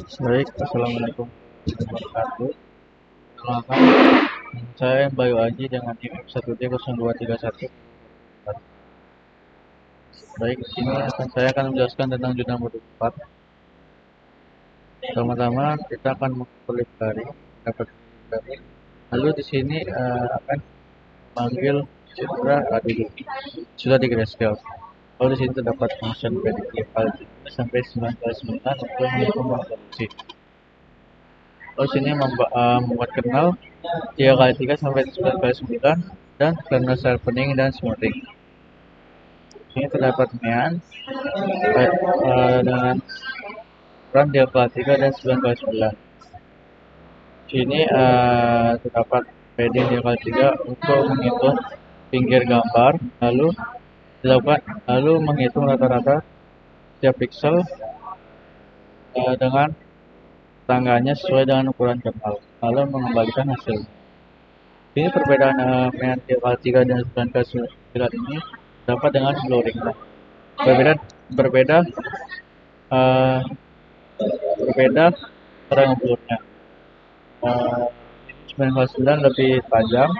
Baik, assalamualaikum warahmatullahi wabarakatuh. Perkenalkan, saya Bayu Aji dengan tim F1D0231. Baik, di sini saya akan menjelaskan tentang zona mode 4. Pertama-tama kita akan mengklik garing, dapat garing. Lalu di sini akan panggil citra dulu. Sudah di grayscale. Lalu di sini terdapat function predictive sampai 9 kali 9 untuk menghitung resolusi. Lalu sini membuat kernel 3 kali 3 sampai 9 kali 9 dan kernel sharpening dan smoothing. Ini terdapat mean dengan ukuran 3 kali 3 dan 9 kali 9. Sini terdapat padding 3 kali 3 untuk menghitung pinggir gambar, lalu menghitung rata-rata setiap pixel dengan tangganya sesuai dengan ukuran kernel, lalu mengembalikan hasil. Ini perbedaan mean 3 kali 3 dan 9 kali 9 ini dapat dengan blurring. Berbeda berbeda uh, berbeda cara ngeblurnya. 9 kali 9 lebih tajam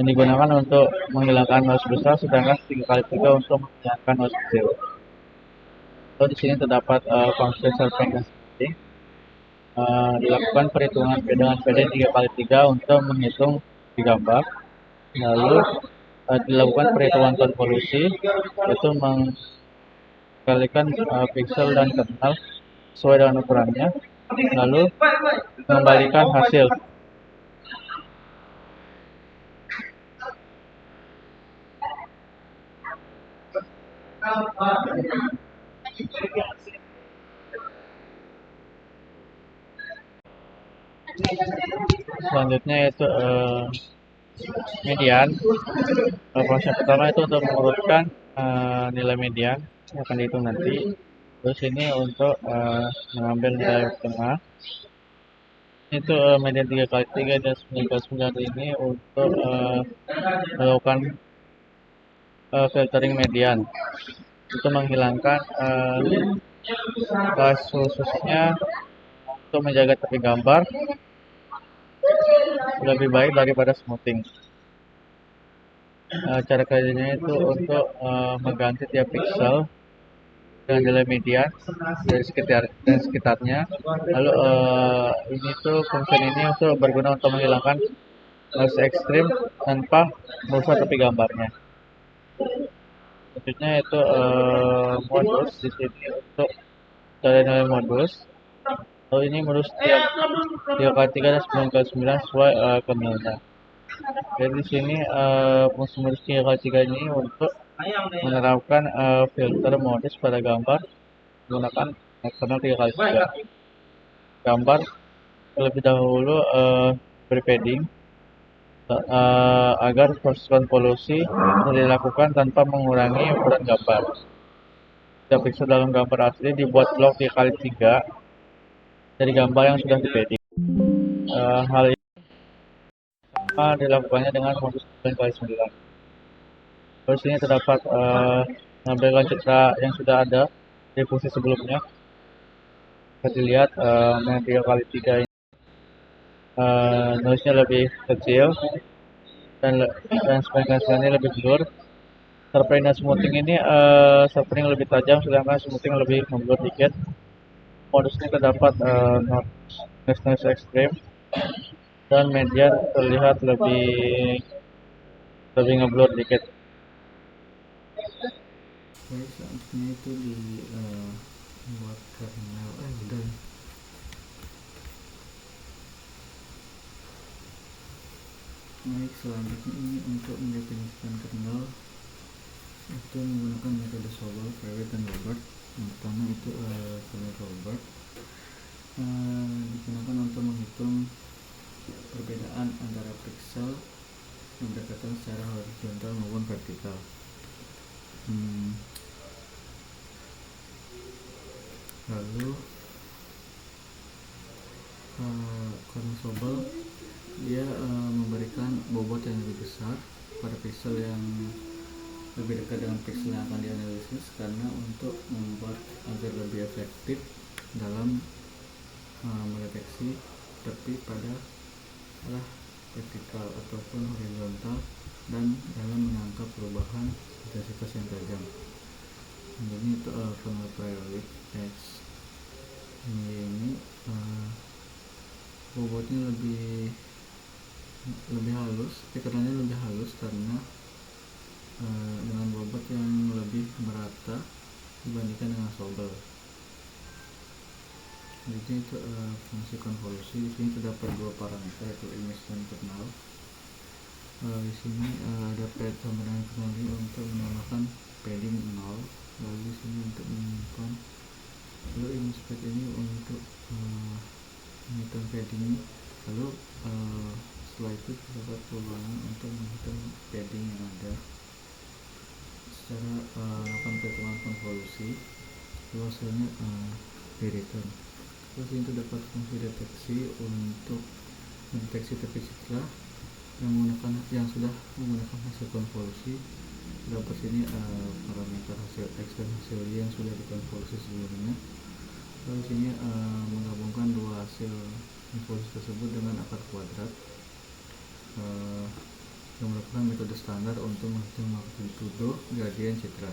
yang digunakan untuk menghilangkan noise besar, sedangkan 3 kali 3 untuk menghilangkan noise kecil. Lalu di sini terdapat function sharpening dan smoothing. Dilakukan perhitungan dengan PD 3 kali 3 untuk menghitung di gambar. Lalu dilakukan perhitungan konvolusi, yaitu mengkalikan pixel dan kernel sesuai dengan ukurannya, lalu mengembalikan hasil. Selanjutnya yaitu median. Proses pertama itu untuk mengurutkan nilai median yang akan dihitung nanti. Terus ini untuk mengambil nilai tengah. Itu median 3 kali 3 dan 9 kali 9 ini untuk melakukan filtering median. Itu menghilangkan khususnya untuk menjaga tepi gambar lebih baik daripada smoothing. Cara kerjanya itu untuk mengganti tiap pixel dengan nilai median dari sekitarnya. Lalu ini tuh fungsi ini untuk berguna untuk menghilangkan noise ekstrim tanpa merusak tepi gambarnya. Selanjutnya itu modus di sini untuk cari nilai modus. Lalu ini modus tiap 3 kali 3 dan 9 kali 9 sesuai kernelnya. Jadi di sini fungsi modus 3 kali 3 ini untuk menerapkan filter modus pada gambar menggunakan kernel 3 kali 3. Gambar terlebih dahulu beri padding agar proses konvolusi dilakukan tanpa mengurangi ukuran gambar. Setiap pixel dalam gambar asli dibuat blok 3 kali 3 dari gambar yang sudah di padding. Hal ini dilakukannya dengan modus 9 kali 9. Terus ini terdapat menampilkan citra yang sudah ada di fungsi sebelumnya. Bisa dilihat yang 3 kali 3 ini noise-nya lebih kecil dan 9 kali 9 ini lebih blur. Sharpening dan smoothing ini sharpening lebih tajam, sedangkan smoothing lebih memblur dikit. Modusnya terdapat noise extreme dan median terlihat lebih ngeblur dikit. Baik, selanjutnya itu buat kernel udah. Baik, selanjutnya ini untuk mendefinisikan kernel itu menggunakan metode Sobel, Freire, dan Robert. Yang pertama itu kernel Robert digunakan untuk menghitung perbedaan antara pixel yang berdekatan secara horizontal maupun vertikal. Lalu kernel Sobel dia memberikan bobot yang lebih besar pada pixel yang lebih dekat dengan pixel yang akan dianalisis, karena untuk membuat agar lebih efektif dalam mendeteksi tepi pada arah vertikal ataupun horizontal dan dalam menangkap perubahan intensitas yang tajam. Jadi itu kernel Priorit X ini bobotnya lebih halus, tekanan lebih halus karena dengan bobot yang lebih merata dibandingkan dengan Sobel. Jadi itu fungsi konvolusi. Di sini terdapat dua parameter yaitu image dan kernel. Di sini ada pad pembenahan kernel ini untuk menambahkan padding 0, lalu di sini untuk menyimpan, lalu image pad ini untuk menghitung padding, lalu setelah itu terdapat peluang untuk menghitung padding yang ada secara melakukan perhitungan konvolusi, lalu hasilnya di return. Terus ini terdapat fungsi deteksi untuk mendeteksi tepi citra yang sudah menggunakan hasil konvolusi. Terdapat sini parameter hasil X dan hasil Y yang sudah dikonvolusi sebelumnya. Lalu sini menggabungkan dua hasil konvolusi tersebut dengan akar kuadrat yang merupakan metode standar untuk menghitung magnitudo gradien citra.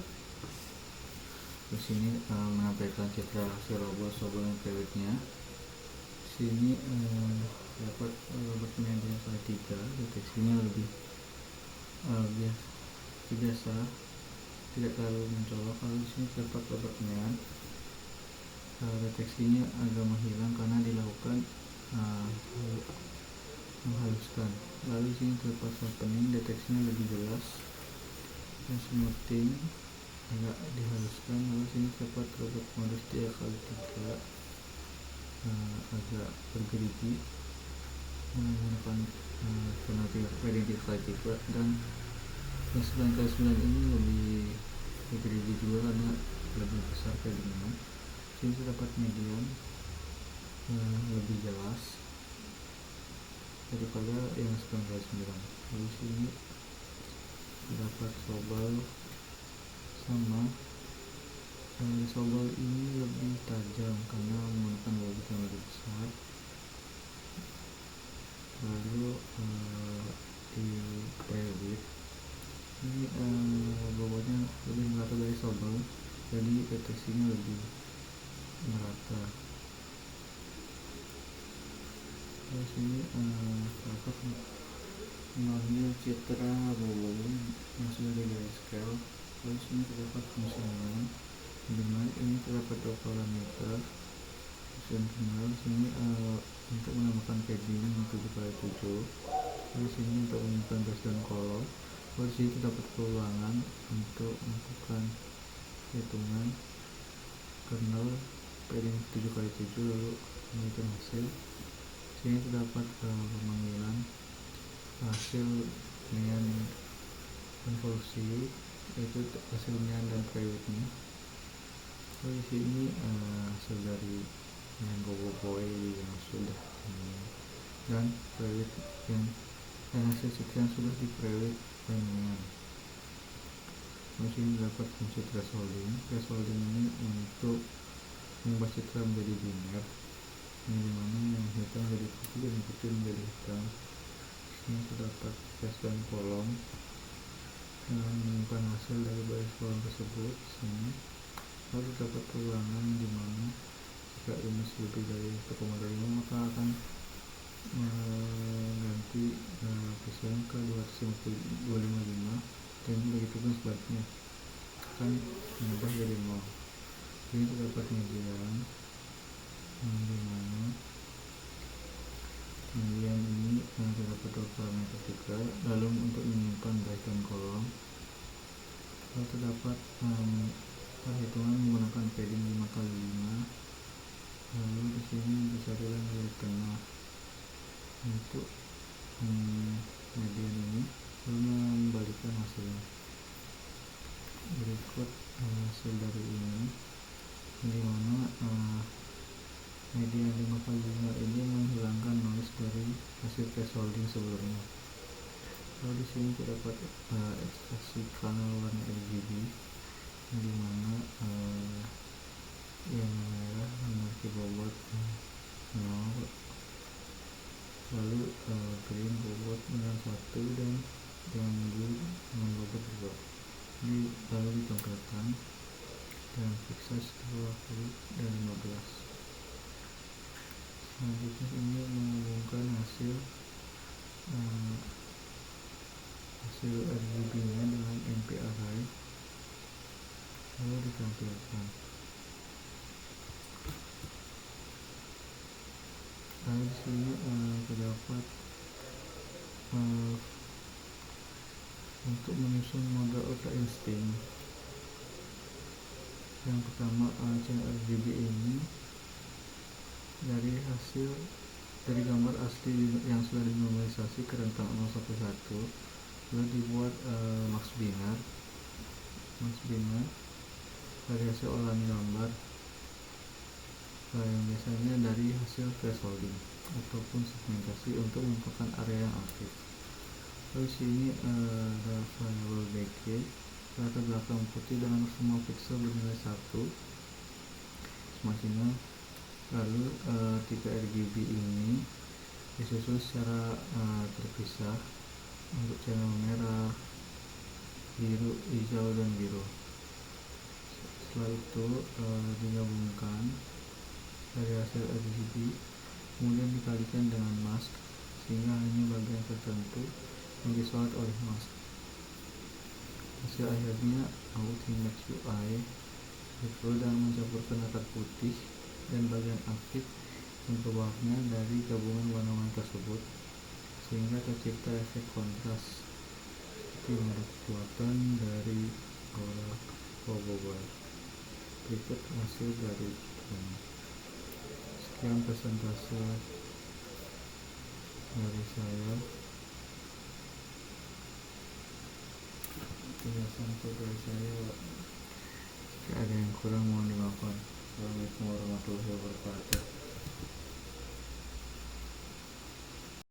Terus ini menampilkan citra hasil robot Sobel dan Prioritnya. Sini dapat bermain dengan kali 3, deteksinya lebih biasa, tidak terlalu mencolok. Kalau di sini terdapat bermain, deteksinya agak menghilang karena dilakukan menghaluskan. Lalu di sini terdapat sharpening, deteksinya lebih jelas, dan smoothing agak dihaluskan. Lalu sini terdapat robot modus 3x3 agak bergerigi menggunakan padding 3x3, dan 9x9 ini lebih bergerigi juga karena lebih besar paddingnya. Sini terdapat median lebih jelas daripada yang 9x9. Lalu sini terdapat Sobel sama. Sobel ini lebih tajam karena menggunakan bobot yang lebih besar. Lalu di Priorit ini bobotnya lebih merata dari Sobel, jadi deteksinya lebih merata. Terus ini dapat mengambil citra bobot yang sudah di grayscale. Lalu sini terdapat fungsi lain. Dimana ini terdapat dua parameter dan kernel. Sini untuk menambahkan padding 7x7, lalu sini untuk menyimpan base dan kolom. Lalu sini terdapat peluangan untuk melakukan hitungan kernel padding 7x7 lalu menghitung hasil. Sini terdapat pemanggilan hasil dengan konvolusi, yaitu hasil Nyan dan Prioritnya. Lalu di sini hasil dari yang Boboiboy yang sudah dan Priorit yang hasil citra yang sudah di Priorit dan Nyan. Lalu sini dapat fungsi thresholding. Thresholding ini untuk mengubah citra menjadi biner, ini dimana yang hitam menjadi putih dan putih menjadi hitam. Sini terdapat base dan kolom dengan menyimpan hasil dari baris kolom tersebut. Sini lalu terdapat peluangan di mana jika image lebih dari 1,5 maka akan mengganti persen ke 255, dan begitu pun sebaliknya akan mengubah jadi 0. Ini terdapat median di mana median ini terdapat dua parameter juga. Lalu untuk menyimpan baris dan kolom, lalu terdapat perhitungan menggunakan padding 5x5. Lalu di sini bisa dilihat dari tengah untuk median ini, lalu membalikan hasilnya. Berikut hasil dari ini, dimana median 5x5 ini menghilangkan noise dari hasil thresholding sebelumnya. Lalu di sini terdapat ekstraksi kanal warna RGB, di mana yang merah memiliki bobot dan fixas 20 dan 15. Selanjutnya ini menghubungkan hasil RGB nya dengan NP array lalu ditampilkan. Lalu di sini terdapat untuk menyusun model ultra instinct. Yang pertama, channel RGB ini dari gambar asli yang sudah dinormalisasi ke rentang 011, lalu dibuat max binar dari hasil olahan gambar yang biasanya dari hasil thresholding ataupun segmentasi untuk menentukan area yang aktif. Lalu sini ada variable background latar belakang putih dengan semua pixel bernilai 1 maksimal. Lalu tiga RGB ini disusun secara terpisah untuk channel merah, biru, hijau, dan biru. Setelah itu digabungkan dari hasil RGB, kemudian dikalikan dengan mask sehingga hanya bagian tertentu yang disorot oleh mask. Hasil akhirnya Outing Max UI itu dan mencampurkan latar putih dan bagian aktif yang berwarna dari gabungan warna-warna tersebut sehingga tercipta efek kontras seperti ada kekuatan dari aura Robobar. Berikut hasil dari ini. Sekian presentase dari saya. Penjelasan dari saya, jika ada yang kurang mohon dimaafkan.